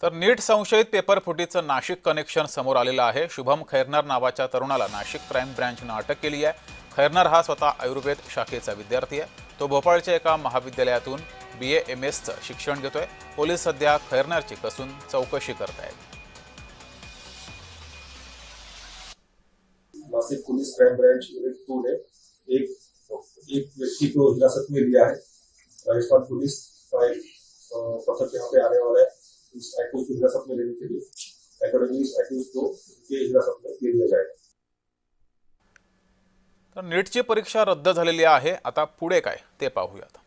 तर नीट संशयित paper फुटीचं Nashik connection समोर आलेलं आहे। शुभम खैरनार नावाच्या तरुणाला नाशिक क्राईम ब्रँचने अटक केली आहे। खैरनार हा स्वतः आयुर्वेद शाखेचा विद्यार्थी आहे। तो भोपाळच्या एका महाविद्यालयातून BA-MS चं शिक्षण घेतोय। पोलीस सध्या खैरनारची कसून चौकशी करत आहेत। Nashik police crime branch unit 2 ने एक व्यक्ति को हिरासत में लिया है। राजस्थान पुलिस फाइल पथक यहाँ पे आने वाला है इस एक्यूज को हिरासत में लेने के लिए। अकॉर्डिंगली इस एक्यूज को उनके हिरासत में ले लिया जाएगा। तर नीटची परीक्षा रद्द झालेली आहे। आता पुढे काय ते पाहूयात।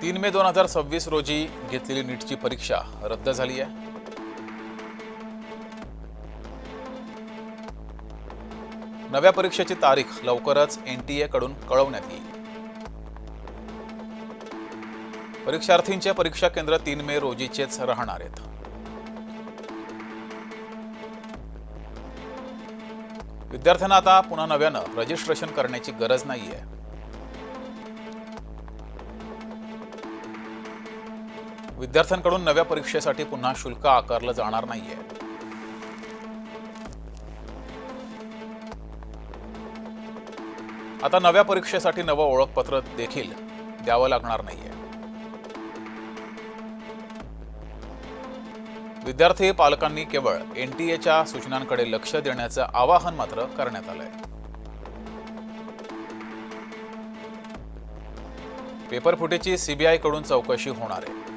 3 मे 2026 रोजी घेतलेली नीटची परीक्षा रद्द झाली आहे। नव्या परीक्षेची तारीख लवकरच NTA कडून कळवण्यात येईल। परीक्षार्थींचे परीक्षा केंद्र 3 मे रोजीचेच राहणार आहेत। विद्यार्थ्यांना आता पुन्हा नव्यानं रजिस्ट्रेशन करण्याची गरज नाहीये। विद्यार्थ्यांकडून नव्या परीक्षेसाठी पुन्हा शुल्क आकारलं जाणार नाहीये। आता नव्या परीक्षेसाठी नवं ओळखपत्र देखील द्यावं लागणार नाहीये। विद्यार्थी पालकांनी केवळ NTA सूचनांकडे लक्ष देण्याचं आवाहन मात्र करण्यात आलंय। पेपर फुटीची CBI कडून चौकशी होणार आहे।